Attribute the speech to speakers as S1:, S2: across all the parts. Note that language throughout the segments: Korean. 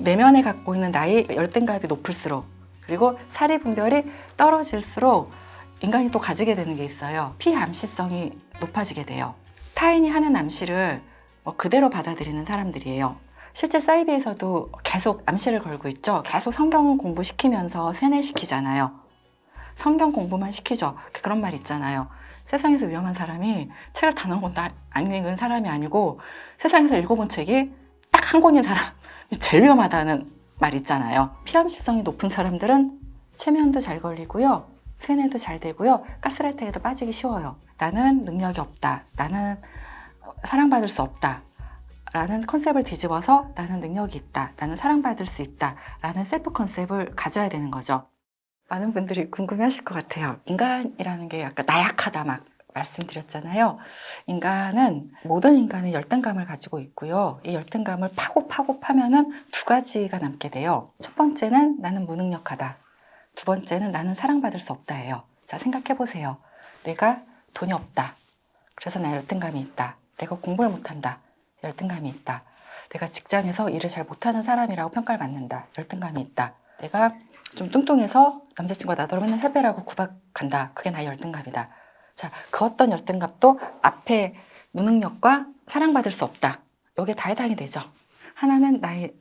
S1: 내면에 갖고 있는 나의 열등감이 높을수록, 그리고 사리 분별이 떨어질수록 인간이 또 가지게 되는 게 있어요. 피암시성이 높아지게 돼요. 타인이 하는 암시를 그대로 받아들이는 사람들이에요. 실제 사이비에서도 계속 암시를 걸고 있죠. 계속 성경 공부시키면서 세뇌시키잖아요. 성경 공부만 시키죠. 그런 말 있잖아요. 세상에서 위험한 사람이 책을 단 한 권도 안 읽은 사람이 아니고 세상에서 읽어본 책이 딱 한 권인 사람이 제일 위험하다는 말 있잖아요. 피암시성이 높은 사람들은 최면도 잘 걸리고요. 세뇌도 잘 되고요. 가스라이팅에도 빠지기 쉬워요. 나는 능력이 없다. 나는 사랑받을 수 없다. 라는 컨셉을 뒤집어서 나는 능력이 있다. 나는 사랑받을 수 있다. 라는 셀프 컨셉을 가져야 되는 거죠. 많은 분들이 궁금해하실 것 같아요. 인간이라는 게 약간 나약하다 막 말씀드렸잖아요. 모든 인간은 열등감을 가지고 있고요. 이 열등감을 파고 파면은 두 가지가 남게 돼요. 첫 번째는 나는 무능력하다. 두 번째는 나는 사랑받을 수 없다예요. 자, 생각해 보세요. 내가 돈이 없다. 그래서 나 열등감이 있다. 내가 공부를 못한다. 열등감이 있다. 내가 직장에서 일을 잘 못하는 사람이라고 평가를 받는다. 열등감이 있다. 내가 좀 뚱뚱해서 남자친구가 나더러 맨날 해배라고 구박한다. 그게 나의 열등감이다. 자, 그 어떤 열등감도 앞에 무능력과 사랑받을 수 없다. 이게 다 해당이 되죠. 하나는 나의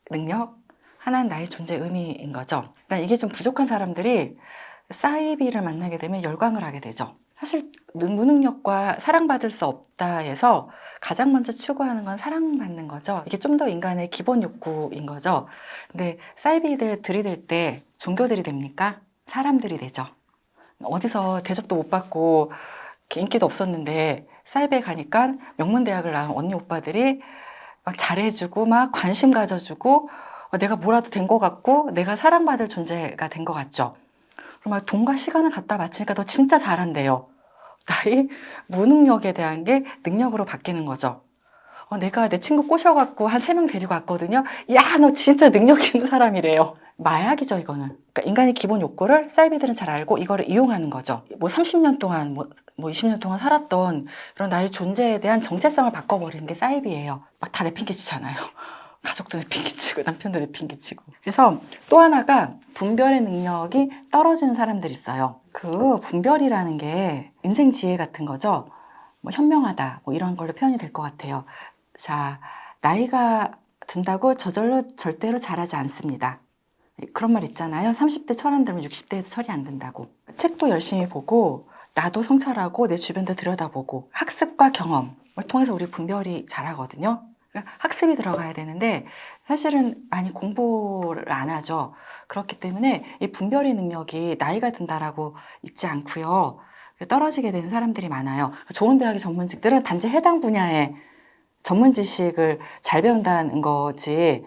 S1: 능력, 하나는 나의 존재 의미인 거죠. 그러니까 이게 좀 부족한 사람들이 사이비를 만나게 되면 열광을 하게 되죠. 사실 무능력과 사랑받을 수 없다에서 가장 먼저 추구하는 건 사랑받는 거죠. 이게 좀 더 인간의 기본 욕구인 거죠. 근데 사이비들 들이댈 때 종교들이 됩니까? 사람들이 되죠. 어디서 대접도 못 받고 인기도 없었는데 사이비에 가니까 명문대학을 나온 언니 오빠들이 막 잘해주고 막 관심 가져주고 내가 뭐라도 된 것 같고 내가 사랑받을 존재가 된 것 같죠. 그럼 막 돈과 시간을 갖다 바치니까 너 진짜 잘한대요. 나의 무능력에 대한 게 능력으로 바뀌는 거죠. 내가 내 친구 꼬셔갖고 한 3명 데리고 왔거든요. 야, 너 진짜 능력 있는 사람이래요. 마약이죠, 이거는. 그러니까 인간의 기본 욕구를 사이비들은 잘 알고 이거를 이용하는 거죠. 30년 동안, 20년 동안 살았던 이런 나의 존재에 대한 정체성을 바꿔버리는 게 사이비예요. 막 다 내팽개치잖아요. 가족도 내팽개치고 남편도 내팽개치고. 그래서 또 하나가 분별의 능력이 떨어지는 사람들이 있어요. 그 분별이라는 게 인생 지혜 같은 거죠. 현명하다 이런 걸로 표현이 될 것 같아요. 자, 나이가 든다고 저절로 절대로 잘하지 않습니다. 그런 말 있잖아요. 30대 철 안 들면 60대에도 철이 안 든다고. 책도 열심히 보고 나도 성찰하고 내 주변도 들여다보고 학습과 경험을 통해서 우리 분별이 잘하거든요. 학습이 들어가야 되는데 사실은 많이 공부를 안 하죠. 그렇기 때문에 이 분별의 능력이 나이가 든다라고 있지 않고요. 떨어지게 되는 사람들이 많아요. 좋은 대학의 전문직들은 단지 해당 분야의 전문 지식을 잘 배운다는 거지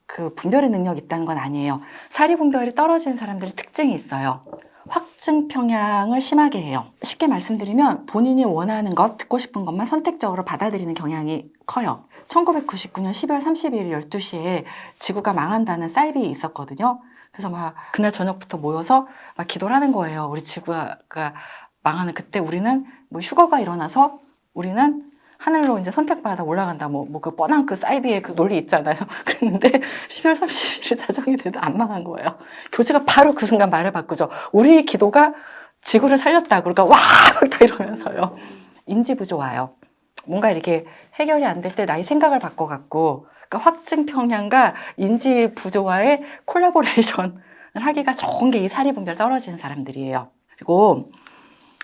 S1: 그 분별의 능력이 있다는 건 아니에요. 사리 분별이 떨어지는 사람들의 특징이 있어요. 확증 평양을 심하게 해요. 쉽게 말씀드리면 본인이 원하는 것, 듣고 싶은 것만 선택적으로 받아들이는 경향이 커요. 1999년 12월 31일 12시에 지구가 망한다는 사이비 있었거든요. 그래서 막 그날 저녁부터 모여서 막 기도를 하는 거예요. 우리 지구가 망하는 그때 우리는 휴거가 일어나서 우리는 하늘로 이제 선택받아 올라간다. 그 뻔한 그 사이비의 그 논리 있잖아요. 그랬는데 12월 30일 자정이 돼도 안 망한 거예요. 교주가 바로 그 순간 말을 바꾸죠. 우리 기도가 지구를 살렸다. 그러니까 와! 막 다 이러면서요. 인지부조 와요. 뭔가 이렇게 해결이 안 될 때 나의 생각을 바꿔갖고 그러니까 확증 평양과 인지부조와의 콜라보레이션을 하기가 좋은 게 이 사리분별 떨어지는 사람들이에요. 그리고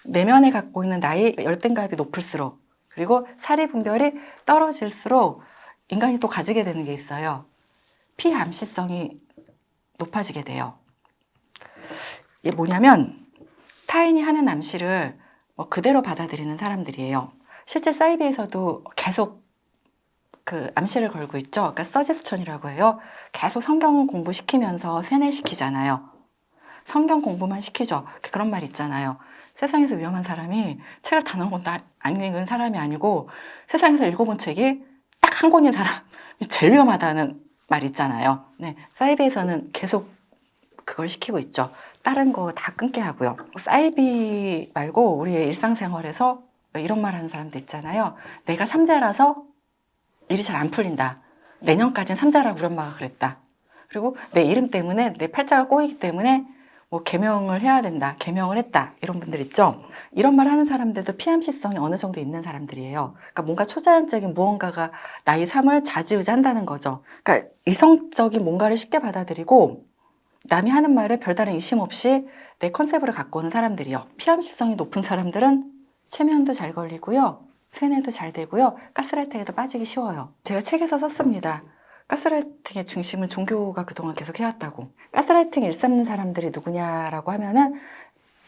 S1: 내면에 갖고 있는 나의 열등감이 높을수록, 그리고 사리 분별이 떨어질수록 인간이 또 가지게 되는 게 있어요. 피암시성이 높아지게 돼요. 이게 뭐냐면 타인이 하는 암시를 그대로 받아들이는 사람들이에요. 실제 사이비에서도 계속 그 암시를 걸고 있죠. 그러니까 서제스천이라고 해요. 계속 성경 공부시키면서 세뇌시키잖아요. 성경 공부만 시키죠. 그런 말 있잖아요. 세상에서 위험한 사람이 책을 단 한 권도 안 읽은 사람이 아니고 세상에서 읽어본 책이 딱 한 권인 사람이 제일 위험하다는 말 있잖아요. 네, 사이비에서는 계속 그걸 시키고 있죠. 다른 거 다 끊게 하고요. 사이비 말고 우리의 일상생활에서 이런 말 하는 사람도 있잖아요. 내가 삼자라서 일이 잘 안 풀린다. 내년까지는 삼자라고 우리 엄마가 그랬다. 그리고 내 이름 때문에 내 팔자가 꼬이기 때문에 뭐 개명을 해야 된다, 개명을 했다 이런 분들 있죠. 이런 말 하는 사람들도 피암시성이 어느 정도 있는 사람들이에요. 그러니까 뭔가 초자연적인 무언가가 나의 삶을 좌지우지한다는 거죠. 그러니까 이성적인 뭔가를 쉽게 받아들이고 남이 하는 말에 별다른 의심 없이 내 컨셉을 갖고 오는 사람들이요. 피암시성이 높은 사람들은 최면도 잘 걸리고요. 세뇌도 잘 되고요. 가스라이팅에도 빠지기 쉬워요. 제가 책에서 썼습니다. 가스라이팅의 중심은 종교가 그동안 계속 해왔다고. 가스라이팅 일삼는 사람들이 누구냐라고 하면은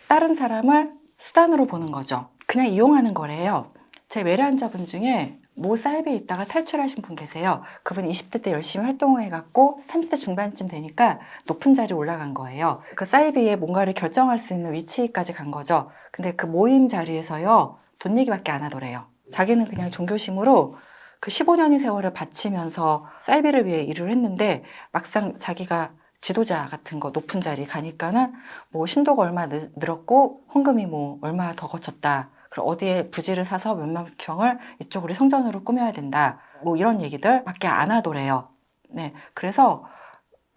S1: 다른 사람을 수단으로 보는 거죠. 그냥 이용하는 거래요. 제 외래환자분 중에 모 사이비에 있다가 탈출하신 분 계세요. 그분이 20대 때 열심히 활동을 해갖고 30대 중반쯤 되니까 높은 자리에 올라간 거예요. 그 사이비에 뭔가를 결정할 수 있는 위치까지 간 거죠. 근데 그 모임 자리에서요, 돈 얘기밖에 안 하더래요. 자기는 그냥 종교심으로 그 15년의 세월을 바치면서 사이비를 위해 일을 했는데 막상 자기가 지도자 같은 거 높은 자리 가니까는 뭐 신도가 얼마 늘었고 헌금이 뭐 얼마 더 거쳤다. 그리고 어디에 부지를 사서 몇몇 평을 이쪽으로 성전으로 꾸며야 된다. 뭐 이런 얘기들 밖에 안 하더래요. 네, 그래서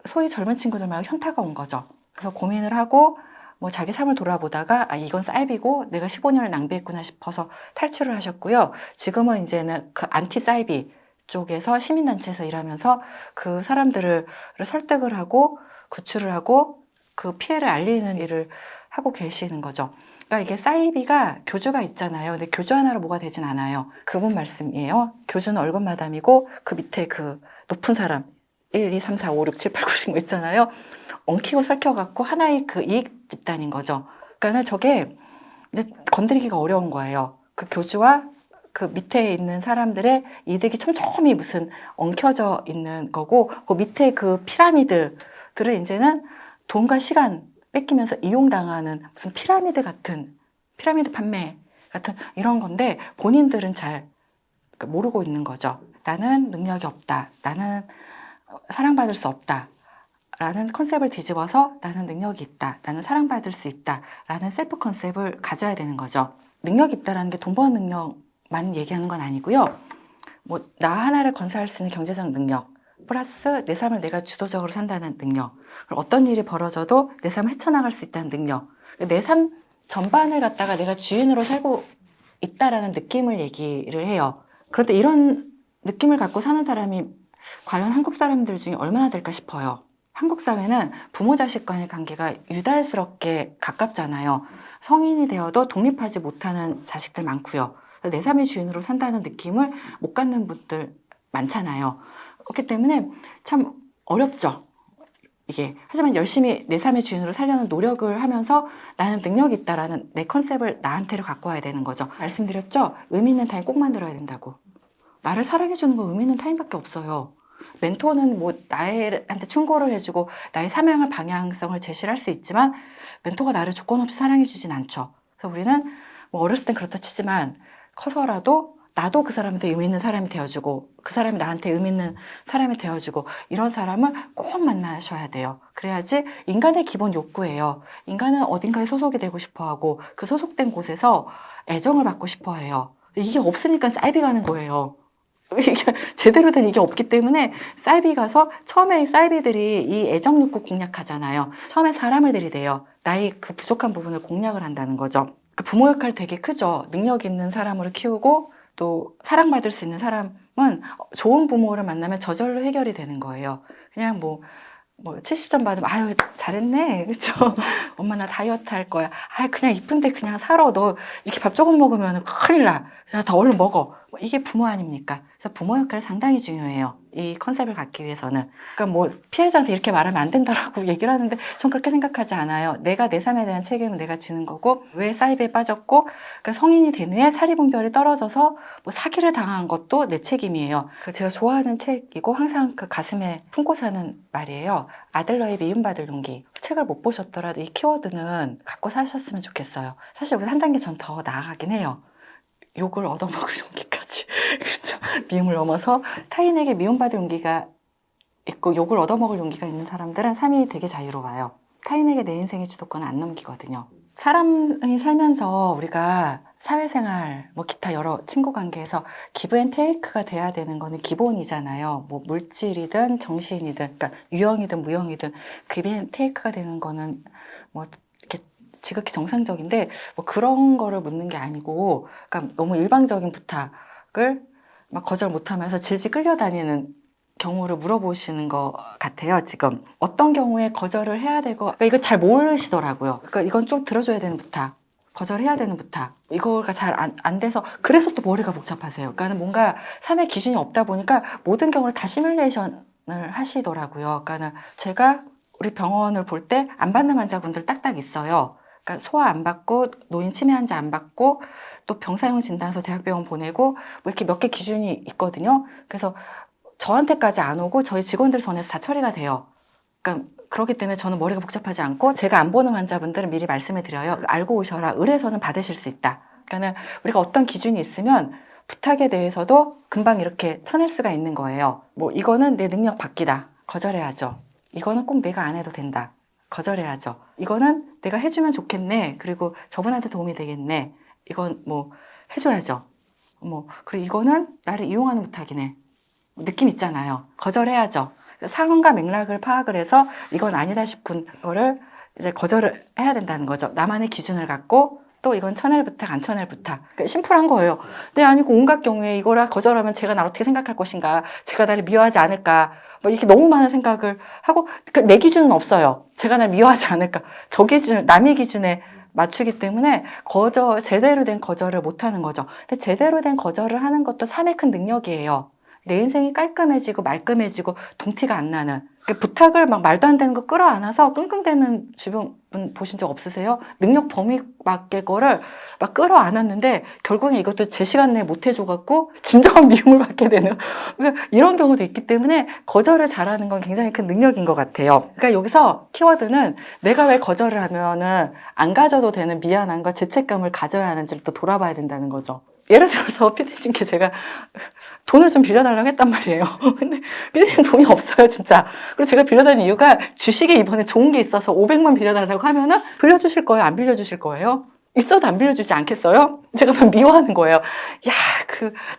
S1: 소위 젊은 친구들 말고 현타가 온 거죠. 그래서 고민을 하고 뭐 자기 삶을 돌아보다가 아 이건 사이비고 내가 15년을 낭비했구나 싶어서 탈출을 하셨고요. 지금은 이제는 그 안티 사이비 쪽에서 시민단체에서 일하면서 그 사람들을 설득을 하고 구출을 하고 그 피해를 알리는 일을 하고 계시는 거죠. 그러니까 이게 사이비가 교주가 있잖아요. 근데 교주 하나로 뭐가 되진 않아요. 그분 말씀이에요. 교주는 월급 마담이고 그 밑에 그 높은 사람 1, 2, 3, 4, 5, 6, 7, 8, 9, 10 뭐 있잖아요. 엉키고 설켜갖고 하나의 그 이익 집단인 거죠. 그러니까 저게 이제 건드리기가 어려운 거예요. 그 교주와 그 밑에 있는 사람들의 이득이 촘촘히 무슨 엉켜져 있는 거고, 그 밑에 그 피라미드들을 이제는 돈과 시간 뺏기면서 이용당하는 무슨 피라미드 같은, 피라미드 판매 같은 이런 건데, 본인들은 잘 모르고 있는 거죠. 나는 능력이 없다. 나는 사랑받을 수 없다. 라는 컨셉을 뒤집어서 나는 능력이 있다. 나는 사랑받을 수 있다. 라는 셀프 컨셉을 가져야 되는 거죠. 능력이 있다라는 게 돈 버는 능력만 얘기하는 건 아니고요. 뭐 나 하나를 건사할 수 있는 경제적 능력 플러스 내 삶을 내가 주도적으로 산다는 능력, 그리고 어떤 일이 벌어져도 내 삶을 헤쳐나갈 수 있다는 능력, 내 삶 전반을 갖다가 내가 주인으로 살고 있다라는 느낌을 얘기를 해요. 그런데 이런 느낌을 갖고 사는 사람이 과연 한국 사람들 중에 얼마나 될까 싶어요. 한국 사회는 부모 자식 간의 관계가 유달스럽게 가깝잖아요. 성인이 되어도 독립하지 못하는 자식들 많고요. 내 삶의 주인으로 산다는 느낌을 못 갖는 분들 많잖아요. 그렇기 때문에 참 어렵죠. 이게. 하지만 열심히 내 삶의 주인으로 살려는 노력을 하면서 나는 능력이 있다라는 내 컨셉을 나한테로 갖고 와야 되는 거죠. 말씀드렸죠? 의미 있는 타인 꼭 만들어야 된다고. 나를 사랑해주는 건 의미 있는 타인밖에 없어요. 멘토는 뭐 나한테 충고를 해주고 나의 사명을 방향성을 제시를 할 수 있지만 멘토가 나를 조건 없이 사랑해주진 않죠. 그래서 우리는 뭐 어렸을 땐 그렇다 치지만 커서라도 나도 그 사람한테 의미 있는 사람이 되어주고 그 사람이 나한테 의미 있는 사람이 되어주고 이런 사람을 꼭 만나셔야 돼요. 그래야지 인간의 기본 욕구예요. 인간은 어딘가에 소속이 되고 싶어하고 그 소속된 곳에서 애정을 받고 싶어해요. 이게 없으니까 사이비 가는 거예요. 이게 제대로 된 이게 없기 때문에 사이비 가서 처음에 사이비들이 이 애정 욕구 공략하잖아요. 처음에 사람을 들이대요. 나의 그 부족한 부분을 공략을 한다는 거죠. 그 부모 역할 되게 크죠. 능력 있는 사람으로 키우고 또 사랑받을 수 있는 사람은 좋은 부모를 만나면 저절로 해결이 되는 거예요. 그냥 뭐 70점 받으면 아유 잘했네 그렇죠. 엄마 나 다이어트 할 거야. 아 그냥 이쁜데 그냥 살아. 너 이렇게 밥 조금 먹으면 큰일 나. 그래서 더 얼른 먹어. 이게 부모 아닙니까? 그래서 부모 역할이 상당히 중요해요. 이 컨셉을 갖기 위해서는. 그러니까 뭐 피해자한테 이렇게 말하면 안 된다라고 얘기를 하는데 전 그렇게 생각하지 않아요. 내가 내 삶에 대한 책임은 내가 지는 거고 왜 사이비에 빠졌고 그러니까 성인이 된 후에 사리분별이 떨어져서 뭐 사기를 당한 것도 내 책임이에요. 제가 좋아하는 책이고 항상 그 가슴에 품고 사는 말이에요. 아들러의 미움받을 용기. 책을 못 보셨더라도 이 키워드는 갖고 사셨으면 좋겠어요. 사실 여기서 한 단계 전 더 나아가긴 해요. 욕을 얻어먹을 용기까지. 그렇죠. 미움을 넘어서 타인에게 미움받을 용기가 있고 욕을 얻어먹을 용기가 있는 사람들은 삶이 되게 자유로워요. 타인에게 내 인생의 주도권을 안 넘기거든요. 사람이 살면서 우리가 사회생활, 뭐 기타 여러 친구 관계에서 기브 앤 테이크가 돼야 되는 거는 기본이잖아요. 뭐 물질이든 정신이든, 그러니까 유형이든 무형이든 기브 앤 테이크가 되는 거는 뭐 이렇게 지극히 정상적인데 뭐 그런 거를 묻는 게 아니고, 그러니까 너무 일방적인 부탁을 막 거절 못하면서 질질 끌려다니는 경우를 물어보시는 것 같아요. 지금 어떤 경우에 거절을 해야 되고, 그러니까 이거 잘 모르시더라고요. 그러니까 이건 좀 들어줘야 되는 부탁, 거절해야 되는 부탁, 이거가 잘 안 돼서 그래서 또 머리가 복잡하세요. 그러니까 뭔가 삶의 기준이 없다 보니까 모든 경우를 다 시뮬레이션을 하시더라고요. 그러니까 제가 우리 병원을 볼 때 안 받는 환자분들 딱딱 있어요. 그러니까 소아 안 받고 노인 치매 환자 안 받고 또 병사용 진단서 대학병원 보내고 뭐 이렇게 몇 개 기준이 있거든요. 그래서 저한테까지 안 오고 저희 직원들 선에서 다 처리가 돼요. 그러니까 그렇기 때문에 저는 머리가 복잡하지 않고, 제가 안 보는 환자분들은 미리 말씀을 드려요. 알고 오셔라. 의뢰서는 받으실 수 있다. 그러니까 우리가 어떤 기준이 있으면 부탁에 대해서도 금방 이렇게 쳐낼 수가 있는 거예요. 뭐 이거는 내 능력 밖이다. 거절해야죠. 이거는 꼭 내가 안 해도 된다. 거절해야죠. 이거는 내가 해주면 좋겠네. 그리고 저분한테 도움이 되겠네. 이건 뭐 해줘야죠. 뭐 그리고 이거는 나를 이용하는 부탁이네. 느낌 있잖아요. 거절해야죠. 상황과 맥락을 파악을 해서 이건 아니다 싶은 거를 이제 거절을 해야 된다는 거죠. 나만의 기준을 갖고, 또 이건 쳐낼 부탁, 안 쳐낼 부탁. 그러니까 심플한 거예요. 네, 아니고 온갖 경우에 이거를 거절하면 제가 나를 어떻게 생각할 것인가, 제가 나를 미워하지 않을까, 뭐 이렇게 너무 많은 생각을 하고, 그러니까 내 기준은 없어요. 제가 나를 미워하지 않을까. 저 기준, 남의 기준에 맞추기 때문에 제대로 된 거절을 못 하는 거죠. 근데 제대로 된 거절을 하는 것도 삶의 큰 능력이에요. 내 인생이 깔끔해지고 말끔해지고 동티가 안 나는, 부탁을 막 말도 안 되는 거 끌어안아서 끙끙대는 주변 분 보신 적 없으세요? 능력 범위 밖의 거를 막 끌어안았는데 결국엔 이것도 제 시간 내에 못 해줘갖고 진정한 미움을 받게 되는 이런 경우도 있기 때문에 거절을 잘하는 건 굉장히 큰 능력인 것 같아요. 그러니까 여기서 키워드는 내가 왜 거절을 하면은 안 가져도 되는 미안함과 죄책감을 가져야 하는지를 또 돌아봐야 된다는 거죠. 예를 들어서 피디님께 제가 돈을 좀 빌려달라고 했단 말이에요. 근데 피디님 돈이 없어요, 진짜. 그리고 제가 빌려달라는 이유가 주식에 이번에 좋은 게 있어서 500만 빌려달라고 하면은 빌려주실 거예요? 안 빌려주실 거예요? 있어도 안 빌려주지 않겠어요? 제가 그냥 미워하는 거예요. 야,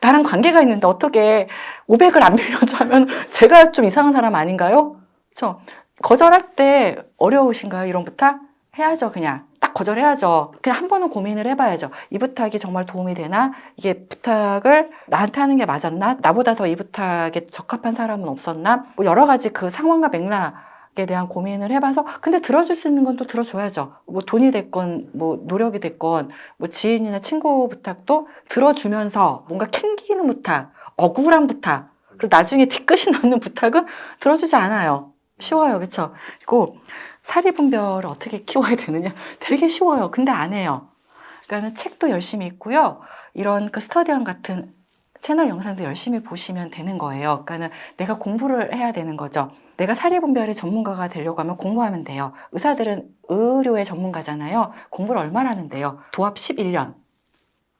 S1: 나랑 관계가 있는데 어떻게 500을 안 빌려줘 하면 제가 좀 이상한 사람 아닌가요? 그렇죠? 거절할 때 어려우신가요? 이런 부탁? 해야죠, 그냥. 딱 거절해야죠. 그냥 한 번은 고민을 해봐야죠. 이 부탁이 정말 도움이 되나? 이게 부탁을 나한테 하는 게 맞았나? 나보다 더 이 부탁에 적합한 사람은 없었나? 뭐 여러 가지 그 상황과 맥락에 대한 고민을 해봐서, 근데 들어줄 수 있는 건 또 들어줘야죠. 뭐 돈이 됐건 뭐 노력이 됐건 뭐 지인이나 친구 부탁도 들어주면서 뭔가 캥기는 부탁, 억울한 부탁, 그리고 나중에 뒤끝이 남는 부탁은 들어주지 않아요. 쉬워요, 그렇죠? 그리고 사리분별을 어떻게 키워야 되느냐? 되게 쉬워요. 근데 안 해요. 그러니까 책도 열심히 읽고요. 이런 그 스터디원 같은 채널 영상도 열심히 보시면 되는 거예요. 그러니까 내가 공부를 해야 되는 거죠. 내가 사리분별의 전문가가 되려고 하면 공부하면 돼요. 의사들은 의료의 전문가잖아요. 공부를 얼마나 하는데요? 도합 11년.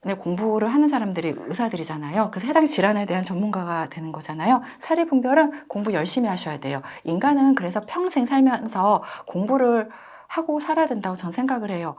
S1: 근데 공부를 하는 사람들이 의사들이잖아요. 그래서 해당 질환에 대한 전문가가 되는 거잖아요. 사리분별은 공부 열심히 하셔야 돼요. 인간은 그래서 평생 살면서 공부를 하고 살아야 된다고 저는 생각을 해요.